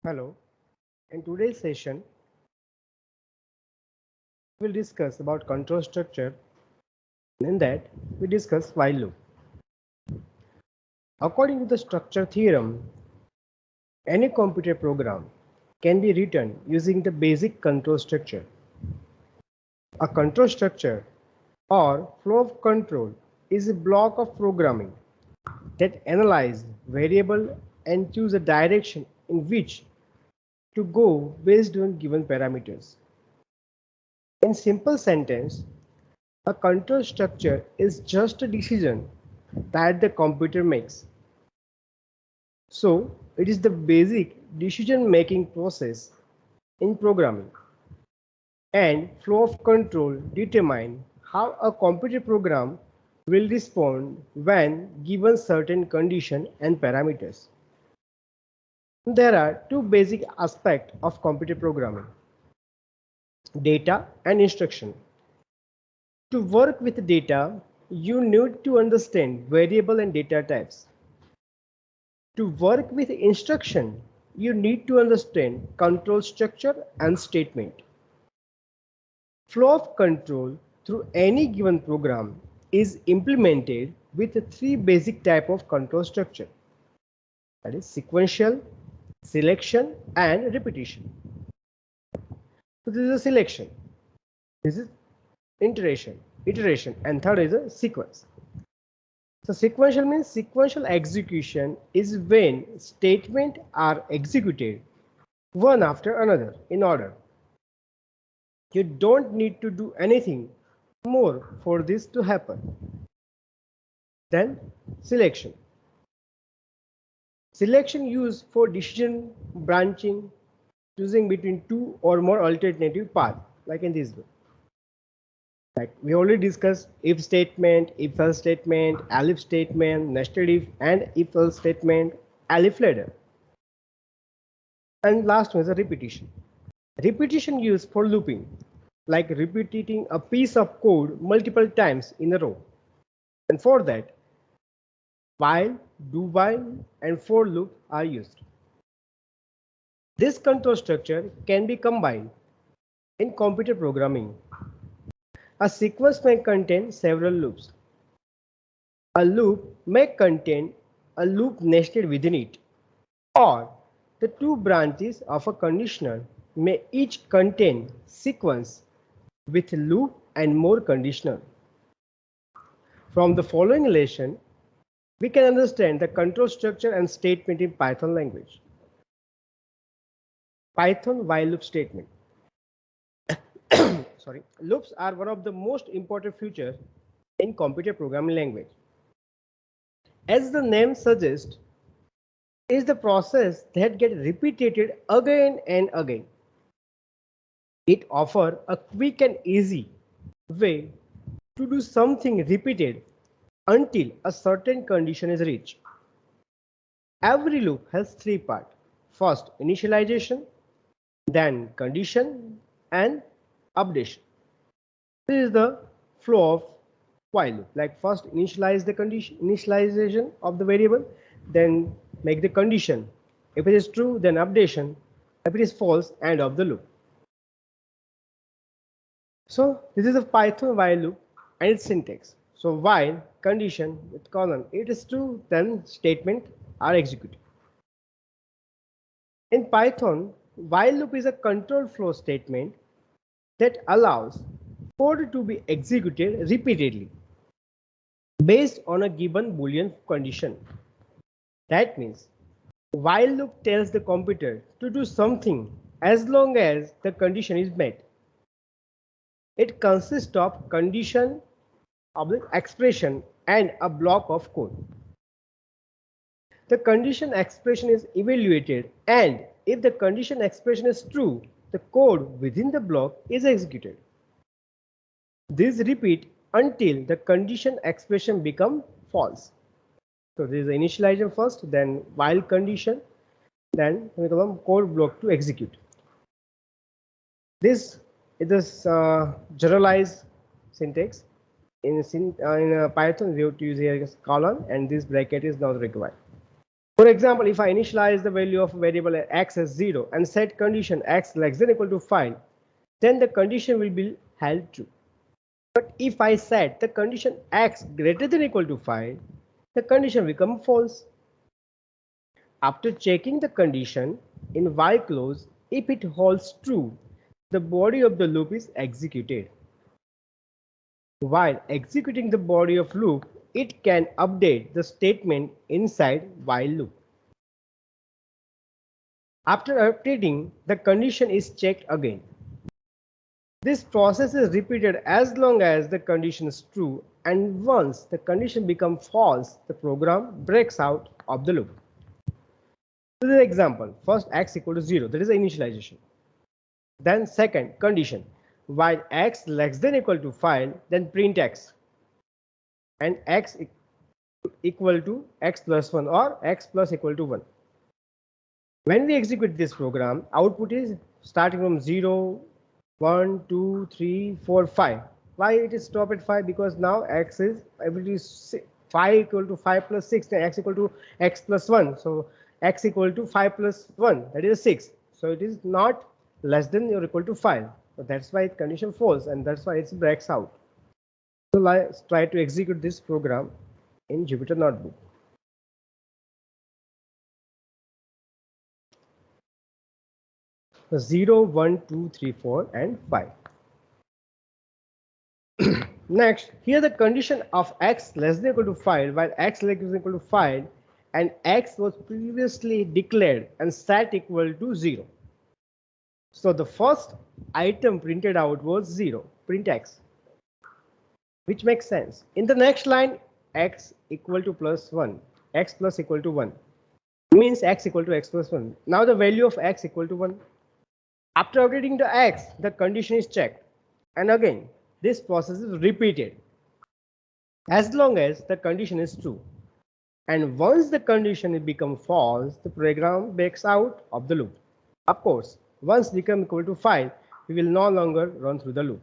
Hello, in today's session, we'll discuss about control structure. In that, we discuss while loop. According to the structure theorem, any computer program can be written using the basic control structure. A control structure or flow of control is a block of programming that analyzes variable and choose a direction in which to go based on given parameters. In simple sentence, a control structure is just a decision that the computer makes. So it is the basic decision-making process in programming, and flow of control determine how a computer program will respond when given certain condition and parameters. There are two basic aspects of computer programming: data and instruction. To work with data, you need to understand variable and data types. To work with instruction, you need to understand control structure and statement. Flow of control through any given program is implemented with three basic types of control structure, that is sequential, selection, and repetition. So this is a selection, this is iteration, and third is a sequence. So sequential means sequential execution is when statements are executed one after another in order. You don't need to do anything more for this to happen. Then selection. Selection used for decision branching, choosing between two or more alternative paths, like in this way. Like we already discussed if statement, if else statement, elif statement, nested if, and if else statement, elif ladder. And last one is a repetition. Repetition used for looping, like repeating a piece of code multiple times in a row. And for that, while, do while, and for loop are used. This control structure can be combined in computer programming. A sequence may contain several loops. A loop may contain a loop nested within it, or the two branches of a conditional may each contain sequence with loop and more conditional. From the following lesson, we can understand the control structure and statement in Python language. Python while loop statement. Loops are one of the most important features in computer programming language. As the name suggests, it is the process that gets repeated again and again. It offers a quick and easy way to do something repeated until a certain condition is reached. Every loop has three parts. First, initialization, then condition, and updation. This is the flow of while loop. Like first initialize the condition, initialization of the variable, then make the condition. If it is true, then updation. If it is false, end of the loop. So this is a Python while loop and its syntax. So while condition with colon, it is true, then statement are executed. In Python, while loop is a control flow statement that allows code to be executed repeatedly based on a given Boolean condition. That means while loop tells the computer to do something as long as the condition is met. It consists of condition, expression, and a block of code. The condition expression is evaluated, and if the condition expression is true, the code within the block is executed. This repeat until the condition expression becomes false. So this is initialization first, then while condition, then we come code block to execute. This is generalized syntax. In Python, we have to use here colon, and this bracket is not required. For example, if I initialize the value of variable x as 0 and set condition x less than equal to 5, then the condition will be held true. But if I set the condition x greater than equal to 5, the condition becomes false. After checking the condition in while clause, if it holds true, the body of the loop is executed. While executing the body of loop, it can update the statement inside while loop. After updating, the condition is checked again. This process is repeated as long as the condition is true, and once the condition becomes false, the program breaks out of the loop. This is an example. First, x equal to 0, that is the initialization. Then second, condition. While x less than equal to 5, then print x. And x equal to x plus 1 or x plus equal to 1. When we execute this program, output is starting from 0, 1, 2, 3, 4, 5. Why it is stopped at 5? Because now x is 5 equal to 5 plus 6, then x equal to x plus 1. So x equal to 5 plus 1, that is 6. So it is not less than or equal to 5. So that's why it condition false, and that's why it breaks out. So let's try to execute this program in Jupyter Notebook. 0, 1, 2, 3, 4, and 5. Next, here the condition of x less than equal to 5, while x less than equal to 5, and x was previously declared and set equal to 0. So the first item printed out was 0, print x, which makes sense. In the next line, x equal to plus 1, x plus equal to 1, means x equal to x plus 1. Now the value of x equal to 1. After updating the x, the condition is checked, and again this process is repeated as long as the condition is true. And once the condition becomes false, the program breaks out of the loop. Of course, once become equal to 5, we will no longer run through the loop.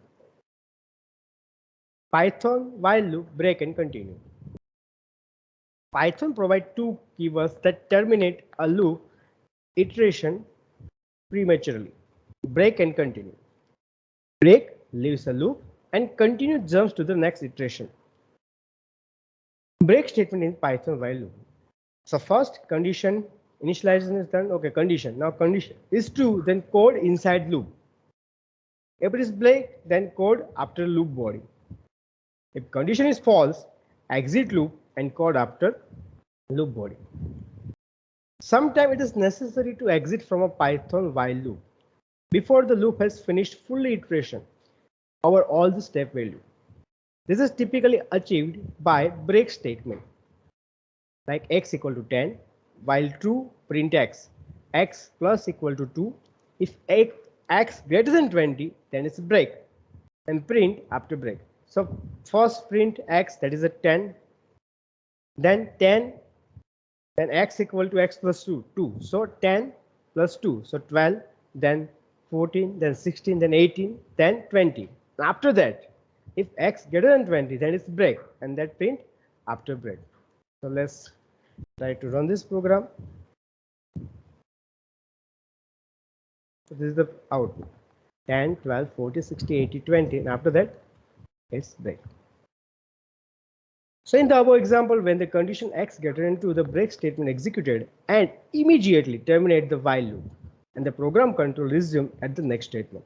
Python while loop, break and continue. Python provides two keywords that terminate a loop iteration prematurely: break and continue. Break leaves a loop and continue jumps to the next iteration. Break statement in Python while loop. So first condition initialization is done. Okay, condition. Now condition is true, then code inside loop. If it is break, then code after loop body. If condition is false, exit loop and code after loop body. Sometimes it is necessary to exit from a Python while loop before the loop has finished full iteration over all the step value. This is typically achieved by break statement, like x equal to 10, while true, print x, x plus equal to 2. If x greater than 20, then it's break, and print after break. So first print x, that is a 10, then 10, then x equal to x plus 2, 2. So 10 plus 2, so 12, then 14, then 16, then 18, then 20. After that, if x greater than 20, then it's break, and that print after break. So let's try to run this program. So this is the output: 10, 12, 40, 60, 80, 20, and after that it's break. So in the above example, when the condition x greater than 2, the break statement executed and immediately terminate the while loop, and the program control resume at the next statement.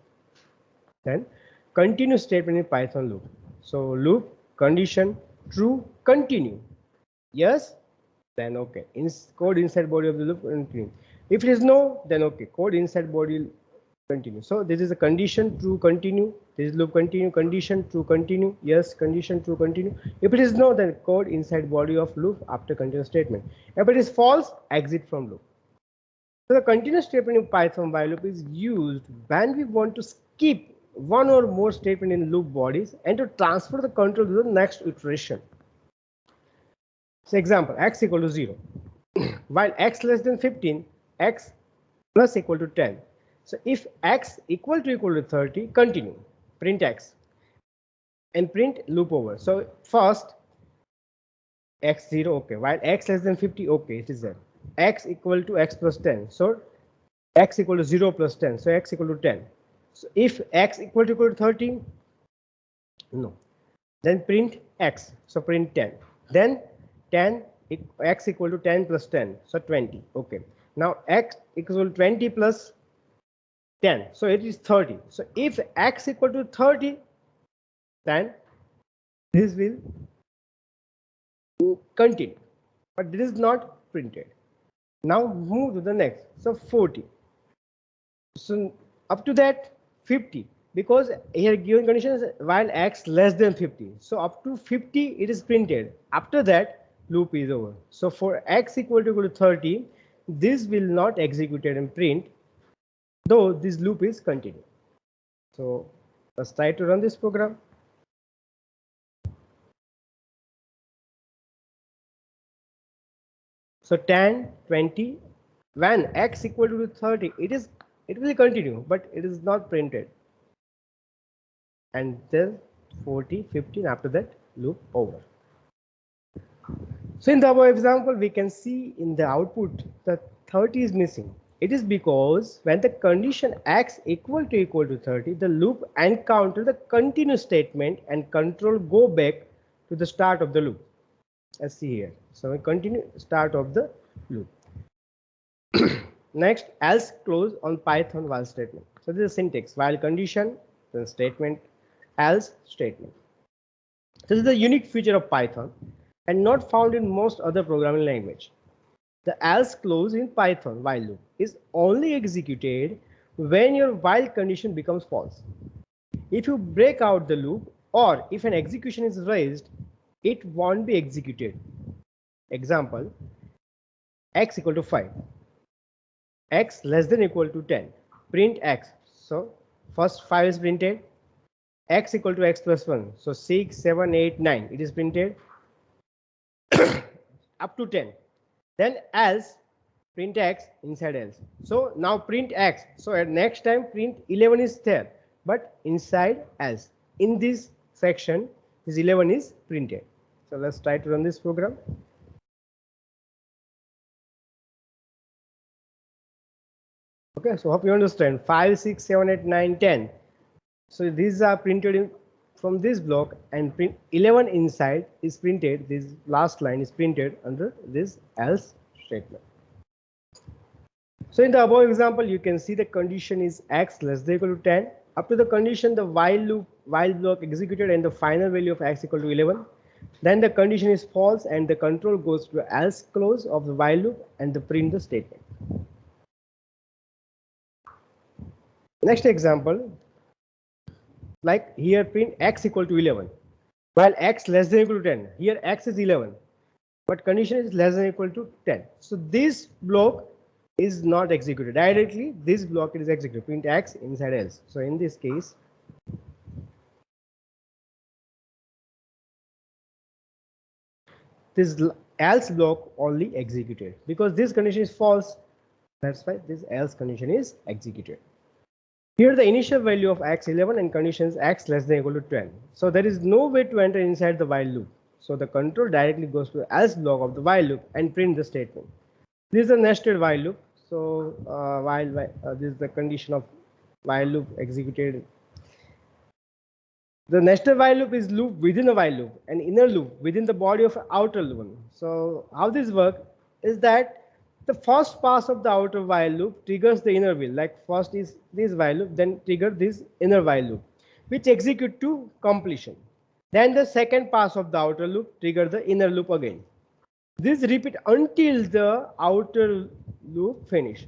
Then continue statement in Python loop. So loop, condition, true, continue. Yes, then okay. Code inside body of the loop, continue. If it is no, then okay. Code inside body, continue. So this is a condition, true, continue. This is loop, continue, condition, true, continue. Yes, condition, true, continue. If it is no, then code inside body of loop after continue statement. If it is false, exit from loop. So the continue statement in Python while loop is used when we want to skip one or more statement in loop bodies and to transfer the control to the next iteration. So example, x equal to 0. While x less than 15, x plus equal to 10. So if x equal to 30, continue, print x, and print loop over. So first x0, okay. While x less than 50, okay, it is there. x equal to x plus 10. So x equal to 0 plus 10. So x equal to 10. So if x equal to 30, no. Then print x. So print 10. Then 10 x equal to 10 plus 10. So 20. Okay. Now x equal to 20 plus 10. So it is 30. So if x equal to 30, then this will continue. But this is not printed. Now move to the next. So 40. So up to that 50, because here given condition is while x less than 50. So up to 50 it is printed. After that loop is over. So for x equal to 30, this will not executed and print, though this loop is continued. So let's try to run this program. So 10, 20, when x equal to 30, it will continue, but it is not printed. And then 40, 15, after that loop over. So in the above example, we can see in the output that 30 is missing. It is because when the condition x equal to 30, the loop encounter the continue statement and control go back to the start of the loop. Let's see here. So we continue start of the loop. Next, else close on Python while statement. So this is syntax: while condition, then statement, else statement. This is the unique feature of Python and not found in most other programming language. The else clause in Python while loop is only executed when your while condition becomes false. If you break out the loop or if an execution is raised, it won't be executed. Example, x equal to 5, x less than equal to 10, print x. So first 5 is printed, x equal to x plus 1, so 6, 7, 8, 9, it is printed up to 10. Then else, print x inside else. So now print x. So at next time print 11 is there, but inside else. In this section, this 11 is printed. So let's try to run this program. Okay, so hope you understand. 5, 6, 7, 8, 9, 10. So these are printed from this block, and print 11 inside is printed. This last line is printed under this else statement. So in the above example, you can see the condition is x less than equal to 10. Up to the condition, the while block executed and the final value of x equal to 11. Then the condition is false and the control goes to else clause of the while loop and the print the statement. Next example, like here print x equal to 11, while x less than equal to 10. Here x is 11, but condition is less than equal to 10. So this block is not executed directly. This block is executed. Print x inside else. So in this case, this else block only executed because this condition is false. That's why this else condition is executed. Here the initial value of x 11 and conditions x less than equal to 10. So there is no way to enter inside the while loop. So the control directly goes to else block of the while loop and print the statement. This is a nested while loop. So this is the condition of while loop executed. The nested while loop is loop within a while loop, an inner loop within the body of an outer loop. So how this works is that the first pass of the outer while loop triggers the inner while. Like first is this while loop, then trigger this inner while loop, which execute to completion. Then the second pass of the outer loop trigger the inner loop again. This repeat until the outer loop finish.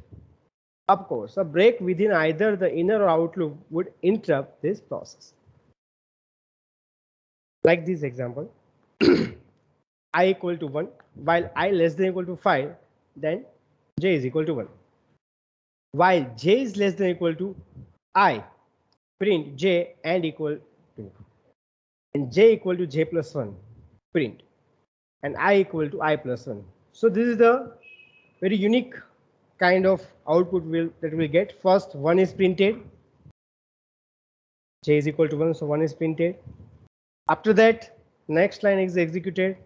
Of course, a break within either the inner or outer loop would interrupt this process. Like this example, I equal to 1, while I less than equal to 5, then j is equal to 1. While j is less than equal to I, print j and equal to, and j equal to j plus 1, print, and I equal to I plus 1. So this is the very unique kind of output that we'll get. First, 1 is printed, j is equal to 1, so 1 is printed. After that, next line is executed.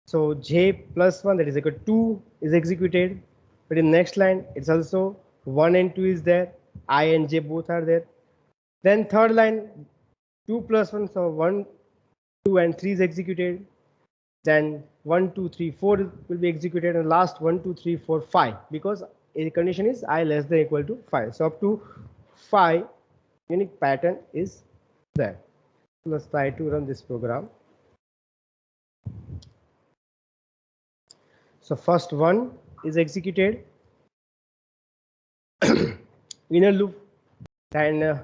So j plus 1, that is equal to 2, is executed. But in next line, it's also 1 and 2 is there. I and j both are there. Then third line, 2 plus 1, so 1, 2 and 3 is executed. Then 1, 2, 3, 4 will be executed, and last 1, 2, 3, 4, 5, because a condition is I less than or equal to 5. So up to 5 unique pattern is there. Let's try to run this program. So first one is executed, inner loop, then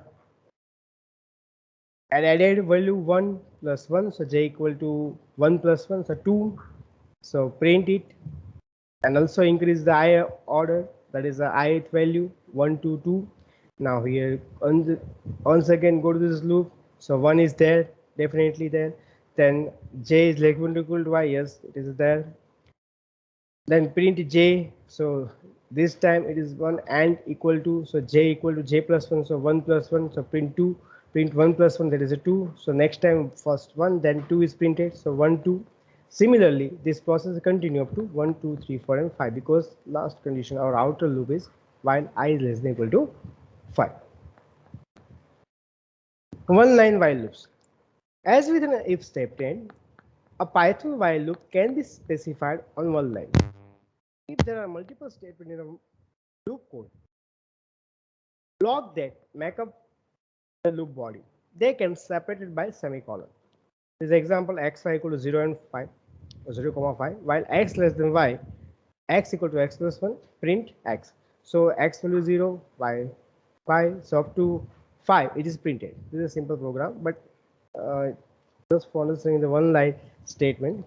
added value 1 plus 1, so j equal to 1 plus 1, so 2. So print it, and also increase the I order, that is the ith value 1, 2, 2. Now here once again go to this loop, so 1 is there, definitely there. Then j is less than or equal to y, yes, it is there. Then print j, so this time it is 1 and equal to, so j equal to j plus 1, so 1 plus 1, so print 2, print 1 plus 1, that is a 2. So next time first 1, then 2 is printed, so 1, 2. Similarly, this process continue up to 1, 2, 3, 4 and 5, because last condition, our outer loop is while I is less than or equal to 5. One line while loops. As with an if statement, a Python while loop can be specified on one line. If there are multiple statements in a loop code, block that make up the loop body, they can be separated by semicolon. This example, x y equal to 0 and 5, or 0, 5, while x less than y, x equal to x plus 1, print x. So x value 0, y 5, so up to 5 it is printed. This is a simple program, but just for understanding the one line statement.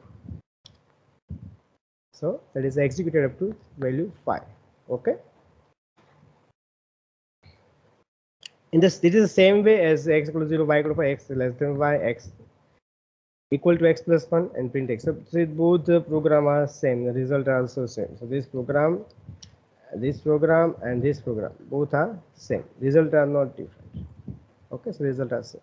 So that is executed up to value 5. Okay. In this, it is the same way as x equal to 0, y equal to 5, x less than y, x equal to x plus 1, and print x. So both the program are same. The result are also same. So this program, and this program, both are same. Result are not different. Okay, so result are same.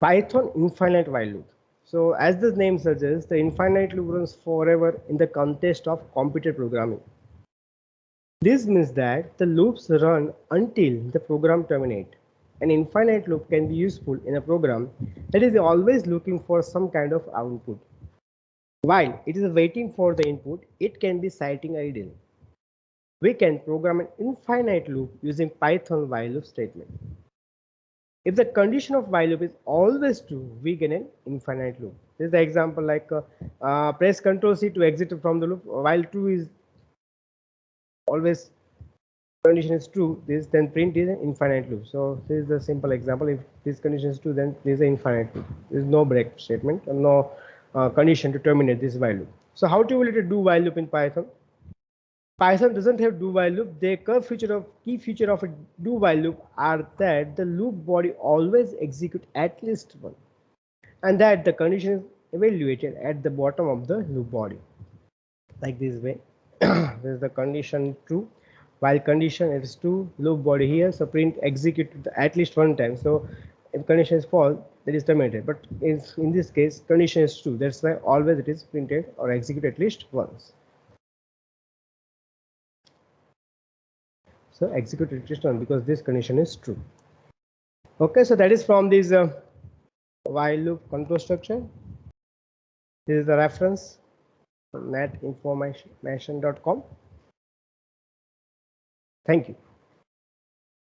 Python infinite while loop. So as the name suggests, the infinite loop runs forever in the context of computer programming. This means that the loops run until the program terminates. An infinite loop can be useful in a program that is always looking for some kind of output. While it is waiting for the input, it can be citing idle. We can program an infinite loop using Python while loop statement. If the condition of while loop is always true, we get an infinite loop. This is the example, like press Ctrl C to exit from the loop. While true is always condition is true, this then print is an infinite loop. So this is the simple example. If this condition is true, then this is an infinite loop. There is no break statement and no condition to terminate this while loop. So how to evaluate a do while loop in Python? Python doesn't have do while loop. The key feature of a do while loop are that the loop body always execute at least one, and that the condition is evaluated at the bottom of the loop body, like this way. This is the condition true, while condition is true, loop body here, so print execute at least one time. So if condition is false, that is terminated, but in this case condition is true, that's why always it is printed or executed at least once. So execute at least one because this condition is true. Okay, so that is from this while loop control structure. This is the reference, netinformation.com. Thank you.